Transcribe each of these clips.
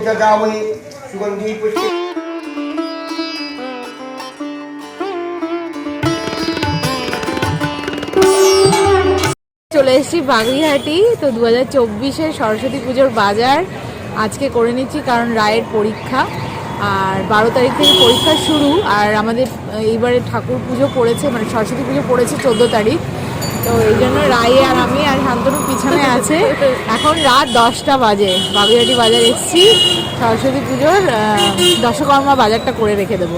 চলে এসেছি বাগুইহাটি। তো 2024-এর সরস্বতী পুজোর বাজার আজকে করে নিচ্ছি, কারণ রায়ের পরীক্ষা আর 12 তারিখ থেকে পরীক্ষা শুরু। আর আমাদের এইবারে ঠাকুর পুজো পড়েছে, মানে সরস্বতী পুজো পড়েছে 14 তারিখ। তো এই জন্য রায় আর আমি আর শান্তনু পিছনে আছে। এখন রাত 10টা বাজে, বাগুইহাটি বাজার এসেছি সরস্বতী পুজোর দশকর্মা বাজারটা করে রেখে দেবো।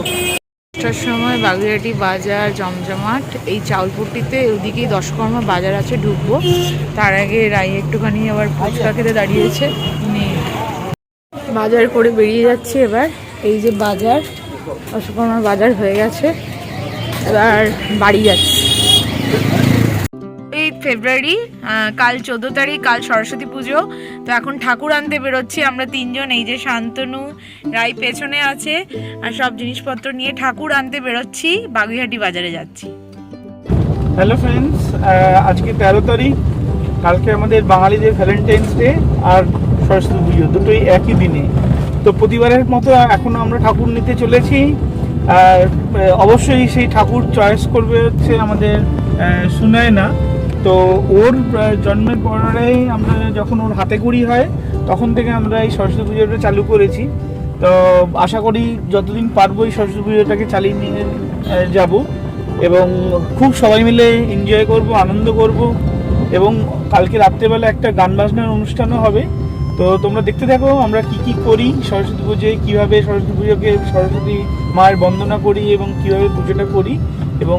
10টার সময় বাগুইহাটি বাজার জমজমাট। এই চাউলপুরটিতে ওদিকেই দশকর্মা বাজার আছে, ঢুকবো। তার আগে রায় একটুখানি আবার ফুচকা খেতে দাঁড়িয়েছে, বাজার করে বেরিয়ে যাচ্ছি এবার। এই যে বাজার, দশকর্মা বাজার হয়ে গেছে, এবার বাড়ি যাচ্ছি। 8 ফেব্রুয়ারি, কাল 14 তারিখ, কাল সরস্বতী পুজো। তো এখন ঠাকুর আনতে বেরোচ্ছি আমরা তিনজন। এই যে শান্তনু, রায় পেছনে আছে, আর সব জিনিসপত্র নিয়ে ঠাকুর আনতে বেরোচ্ছি, বাগুইহাটি বাজারে যাচ্ছি। হ্যালো ফ্রেন্ডস, আজকে 13 তারিখ, কালকে আমাদের বাঙালিদের ভ্যালেন্টাইন্স ডে আর সরস্বতী পুজো দুটোই একই দিনে। তো প্রতিবারের মতো এখন আমরা ঠাকুর নিতে চলেছি। আর অবশ্যই সেই ঠাকুর চয়েস করবে হচ্ছে আমাদের সুনয়না। তো ওর জন্মের পরেই আমরা, যখন ওর হাতে খড়ি হয় তখন থেকে আমরা এই সরস্বতী পুজোটা চালু করেছি। তো আশা করি যতদিন পারবো এই সরস্বতী পুজোটাকে চালিয়ে নিয়ে যাব, এবং খুব সবাই মিলে এনজয় করব, আনন্দ করব। এবং কালকে রাত্রেবেলা একটা গান বাজনার অনুষ্ঠানও হবে। তো তোমরা দেখতে থাকো আমরা কি করি সরস্বতী পুজোয়, কীভাবে সরস্বতী পুজোকে সরস্বতী মায়ের বন্দনা করি এবং কীভাবে পুজোটা করি এবং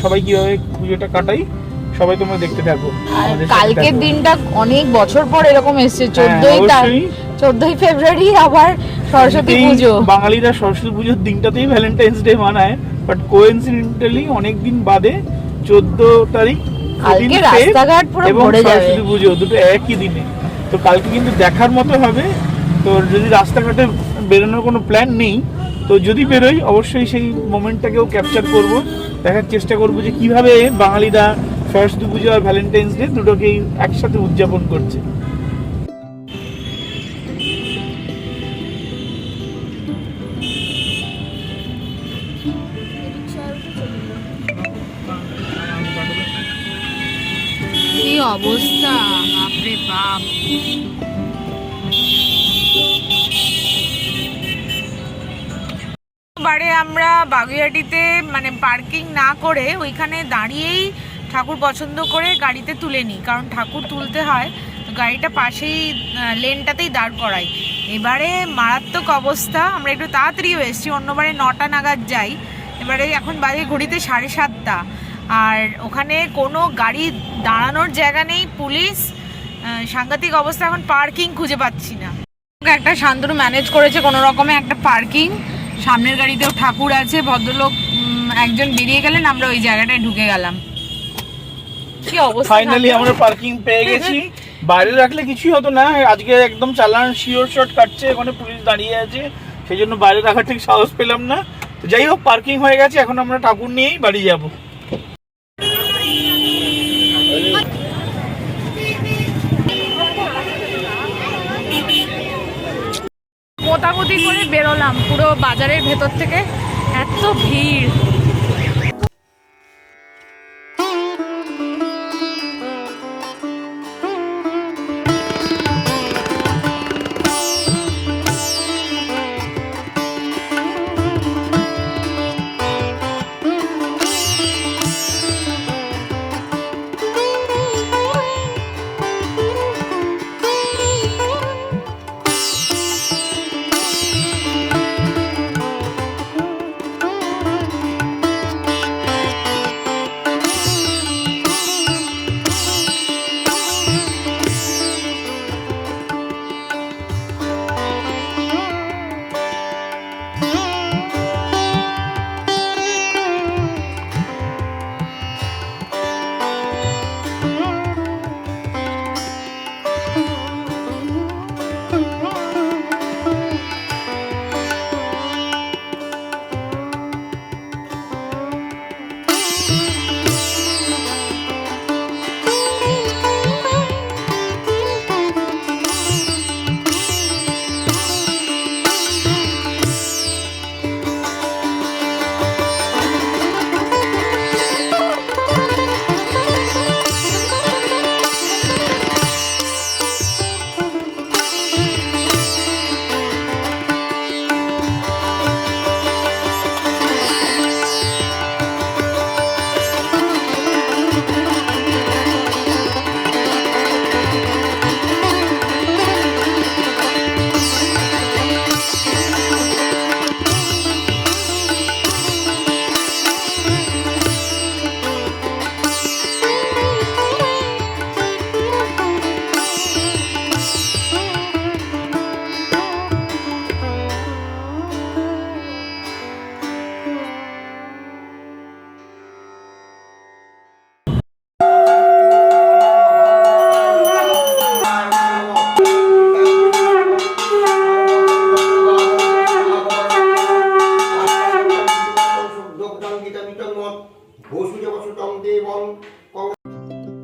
সবাই কীভাবে পুজোটা কাটাই, সবাই তোমরা দেখতে থাকো। কালকের দিনটা অনেক বছর পর এরকম এসেছে, 14ই ফেব্রুয়ারি আবার সরস্বতী পুজো। বাঙালিরা সরস্বতী পুজোর দিনটাতেই ভ্যালেন্টাইন্স ডে মানায়, বাট কোইন্সিডেন্টালি অনেক দিন বাদে 14 তারিখ কালকে রাস্তাঘাট পুরো ভরে যাবে। সরস্বতী পুজো দুটো একই দিনে। তো কালকে কিন্তু দেখার মতো হবে। তো যদি রাস্তাঘাটে বেরোনোর কোনো প্ল্যান নেই, তো যদি বেরোই অবশ্যই সেই মোমেন্টটাকেও ক্যাপচার করব, দেখার চেষ্টা করব যে কিভাবে বাঙালিরা সরস্বতী পুজো আর ভ্যালেন্টাইন্স ডে দুটোকেই একসাথে উদযাপন করছে। কি অবস্থা, বাপরে বাপ। বারে আমরা বাগুইহাটিতে মানে পার্কিং না করে ওইখানে দাঁড়িয়েই ঠাকুর পছন্দ করে গাড়িতে তুলে নিই, কারণ ঠাকুর তুলতে হয় গাড়িটা পাশেই লেনটাতেই দাঁড় করাই। এবারে মারাত্মক অবস্থা, আমরা একটু তাড়াতাড়িও এসেছি, অন্যবারে 9টা নাগাদ যাই, এবারে এখন বাজে ঘড়িতে 7:30। আর ওখানে কোনো গাড়ি দাঁড়ানোর জায়গা নেই, পুলিশ, সাংঘাতিক অবস্থা। এখন পার্কিং খুঁজে পাচ্ছি না। একটা শান্তনু ম্যানেজ করেছে কোনো রকমে একটা পার্কিং, সামনের গাড়িতেও ঠাকুর আছে। ভদ্রলোক একজন বেরিয়ে গেলেন, আমরা ওই জায়গাটায় ঢুকে গেলাম। কি অবস্থা, ফাইনালি আমরা পার্কিং পেয়ে গেছি। বাইরে রাখলে কিছুই হতো না, আজকে একদম চালান শিওর শট কাটছে, ওখানে পুলিশ দাঁড়িয়ে আছে, সেই জন্য বাইরে রাখার ঠিক সাহস পেলাম না। তো যাই হোক, পার্কিং হয়ে গেছে, এখন আমরা ঠাকুর নিয়েই বাড়ি যাব। কোতাকুতি করে বেরোলাম পুরো বাজারের ভেতর থেকে, এত ভিড়।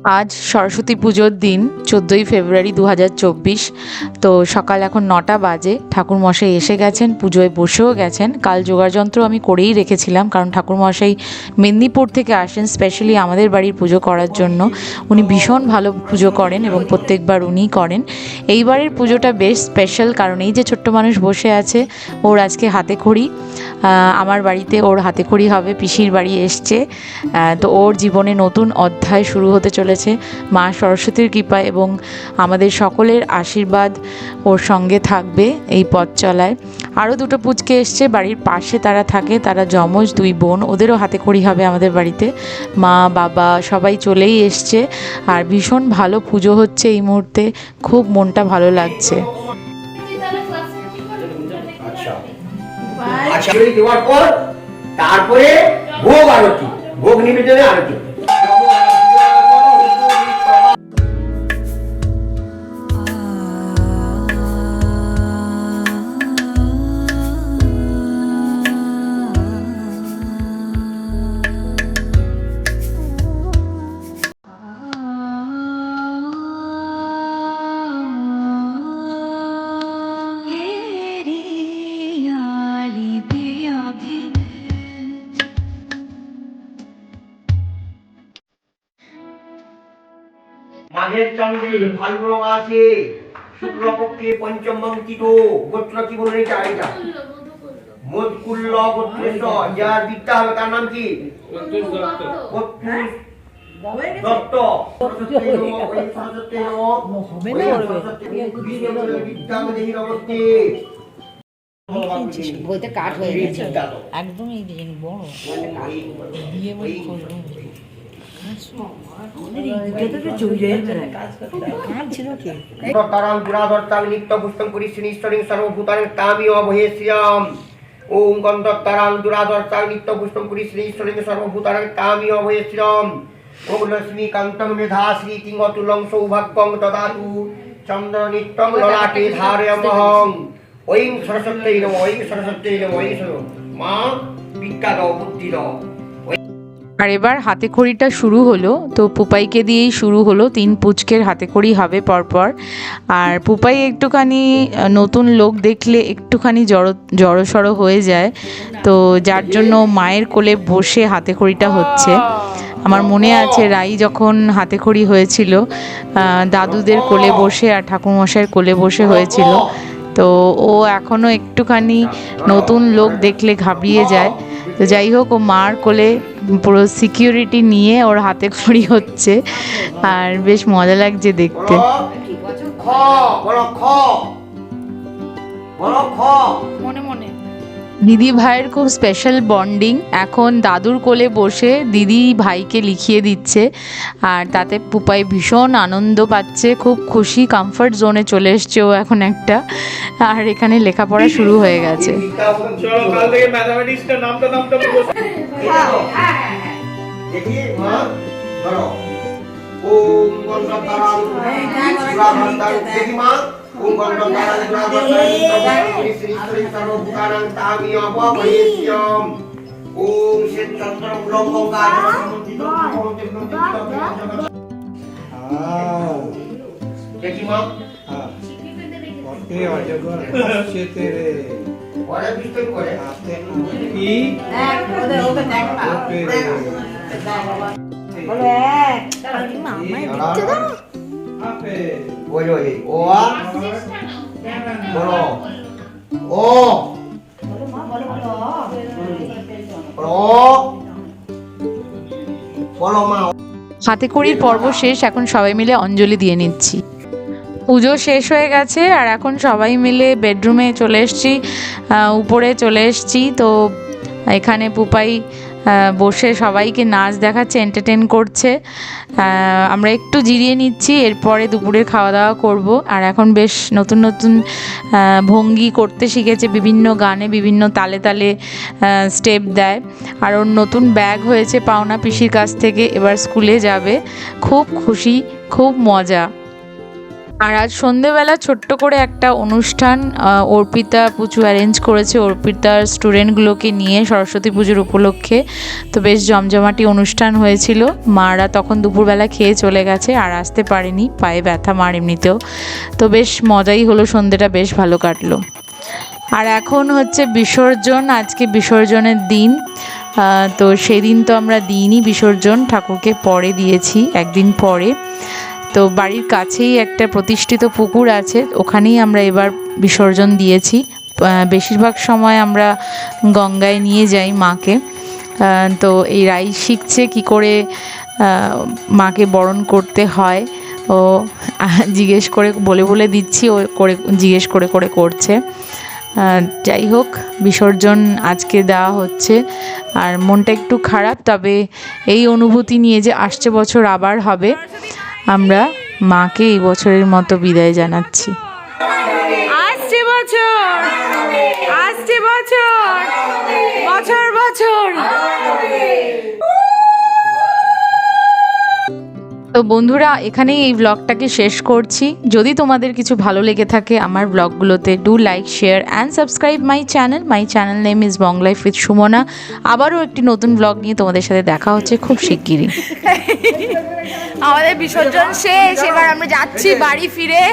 আজ সরস্বতী পুজোর দিন 14ই ফেব্রুয়ারি 2024। তো সকাল এখন 9টা বাজে। ঠাকুরমশাই এসে গেছেন, পুজোয় বসেও গেছেন। কাল যোগাড়যন্ত্র আমি করেই রেখেছিলাম, কারণ ঠাকুরমশাই মেদিনীপুর থেকে আসেন স্পেশালি আমাদের বাড়ির পুজো করার জন্য। উনি ভীষণ ভালো পুজো করেন এবং প্রত্যেকবার উনিই করেন। এইবারের পুজোটা বেশ স্পেশাল, কারণ এই যে ছোট্ট মানুষ বসে আছে, ওর আজকে হাতে খড়ি। আমার বাড়িতে ওর হাতে খড়ি হবে, পিসির বাড়ি এসছে। তো ওর জীবনে নতুন অধ্যায় শুরু হতে চলেছে। মা সরস্বতীর কৃপা এবং আমাদের সকলের আশীর্বাদ ওর সঙ্গে থাকবে এই পথ চলায়। আরও দুটো পুচকে এসছে, বাড়ির পাশে তারা থাকে, তারা যমজ 2 বোন, ওদেরও হাতে খড়ি হবে আমাদের বাড়িতে। মা বাবা সবাই চলেই এসছে, আর ভীষণ ভালো পুজো হচ্ছে এই মুহূর্তে। খুব মনটা ভালো লাগছে। আচ্ছা দেওয়ার পর তারপরে ভোগ আরতি, ভোগ নিবেদনে আরতি। মাঘের চন্দ্রে ফাল্গুন মাসে শুক্লপক্ষে পঞ্চমং তিথো গোত্র কি বলে এটা মধুকুল্ল গোত্রেশ, যার বিদ্যা হবে তার নাম কি? দত্ত। বইতে কাঠ হয়ে গেছে একদম। এই ডিজাইন বড় বিয়ে বই করবো ওম গন্ধত্তারাং দুরাধর্তাং নিত্য পুষ্পম পুরী শ্রী ঈশ্বরিং সর্বভূতারাং তামি অভয়ে শ্রীরাম। ওম লক্ষ্মী কান্তং মেধা শ্রী কিং অতুলং সৌভাগ্যং দদাতু চন্দ্র নিত্যং ললাটে ধারয়মহং। ওং সরস্বত্যৈ নমঃ, ওং সরস্বত্যৈ নমঃ, ওং মা বিদ্যা দাও, বুদ্ধি দাও। আর এবার হাতে খড়িটা শুরু হলো, তো পুপাইকে দিয়েই শুরু হলো। 3 পুচকের হাতে খড়ি হবে পরপর। আর পুপাই একটুখানি নতুন লোক দেখলে একটুখানি জড়সড় হয়ে যায়, তো যার জন্য মায়ের কোলে বসে হাতে খড়িটা হচ্ছে। আমার মনে আছে রাই যখন হাতে খড়ি হয়েছিল, দাদুদের কোলে বসে আর ঠাকুরমশাইয়ের কোলে বসে হয়েছিল। তো ও এখনও একটুখানি নতুন লোক দেখলে ঘাবড়িয়ে যায়। তো যাই হোক, ও মার কোলে পুরো সিকিউরিটি নিয়ে ওর হাতে খড়ি হচ্ছে, আর বেশ মজা লাগছে দেখতে। মনে মনে দিদি ভাইয়ের খুব স্পেশাল বন্ডিং। এখন দাদুর কোলে বসে দিদি ভাইকে লিখিয়ে দিচ্ছে, আর তাতে পুপাই ভীষণ আনন্দ পাচ্ছে, খুব খুশি, কমফর্ট জোনে চলে এসছে ও এখন একটা। আর এখানে লেখাপড়া শুরু হয়ে গেছে। চলো কাল থেকে ম্যাথমেটিক্সটা নামটা দেখি মা ধরো। ওম গন্ধত্তারাং দুরাধর্তাং, দেখি মা। ওম গন্ধত্তারাং দুরাধর্তাং নিত্যং শ্রী ঈশ্বরিং সর্বভূতানাং তামি অভয়ে শ্রীরাম। ওম শ্রী চন্দ্রং লম্বং গাজরং দেখি মা। পরে বিস্তারিত করে ওই ওই ও বলো ও বলো মা। হাতে খড়ির পর্ব শেষ, এখন সবাই মিলে অঞ্জলি দিয়ে নিচ্ছি। পুজো শেষ হয়ে গেছে, আর এখন সবাই মিলে বেডরুমে চলে এসেছি, উপরে চলে এসেছি। তো এখানে পুপাই বসে সবাইকে নাচ দেখাচ্ছে, এন্টারটেন করছে। আমরা একটু জিরিয়ে নিচ্ছি, এরপরে দুপুরের খাওয়া দাওয়া করব। আর এখন বেশ নতুন নতুন ভঙ্গি করতে শিখেছে, বিভিন্ন গানে বিভিন্ন তালে তালে স্টেপ দেয়। আর ওর নতুন ব্যাগ হয়েছে পাওনা পিসির কাছ থেকে, এবার স্কুলে যাবে। খুব খুশি, খুব মজা। আর আজ সন্ধেবেলা ছোট্ট করে একটা অনুষ্ঠান অর্পিতা পুজো অ্যারেঞ্জ করেছে অর্পিতার স্টুডেন্টগুলোকে নিয়ে সরস্বতী পুজোর উপলক্ষে। তো বেশ জমজমাটি অনুষ্ঠান হয়েছিল। মারা তখন দুপুরবেলা খেয়ে চলে গেছে, আর আসতে পারেনি, পায়ে ব্যথা মার এমনিতেও। তো বেশ মজাই হলো, সন্ধেটা বেশ ভালো কাটলো। আর এখন হচ্ছে বিসর্জন, আজকে বিসর্জনের দিন। তো সেদিন তো আমরা দিইনি বিসর্জন, ঠাকুরকে পরে দিয়েছি একদিন পরে। তো বাড়ির কাছেই একটা প্রতিষ্ঠিত পুকুর আছে, ওখানেই আমরা এবার বিসর্জন দিয়েছি। বেশিরভাগ সময় আমরা গঙ্গায় নিয়ে যাই মাকে। তো এই রাই শিখছে কি করে মাকে বরণ করতে হয়, ও জিজ্ঞেস করে বলে দিচ্ছি, ও করে জিজ্ঞেস করে করছে। যাই হোক, বিসর্জন আজকে দেওয়া হচ্ছে। আর মনটা একটু খারাপ, তবে এই অনুভূতি নিয়ে যে আসছে বছর আবার হবে, আমরা মাকে এই বছরের মতো বিদায় জানাচ্ছি। আসছে বছর, আসছে বছর, বছর বছর। তো বন্ধুরা, এখানেই এই ব্লগটাকে শেষ করছি। যদি তোমাদের কিছু ভালো লেগে থাকে আমার ব্লগগুলোতে, do like, share and subscribe my channel name is Bong life with Sumana. আবারও একটি নতুন ব্লগ নিয়ে তোমাদের সাথে দেখা হচ্ছে খুব শিগগিরই। আমাদের বিসর্জন শেষ, এবার আমরা যাচ্ছি বাড়ি ফিরে।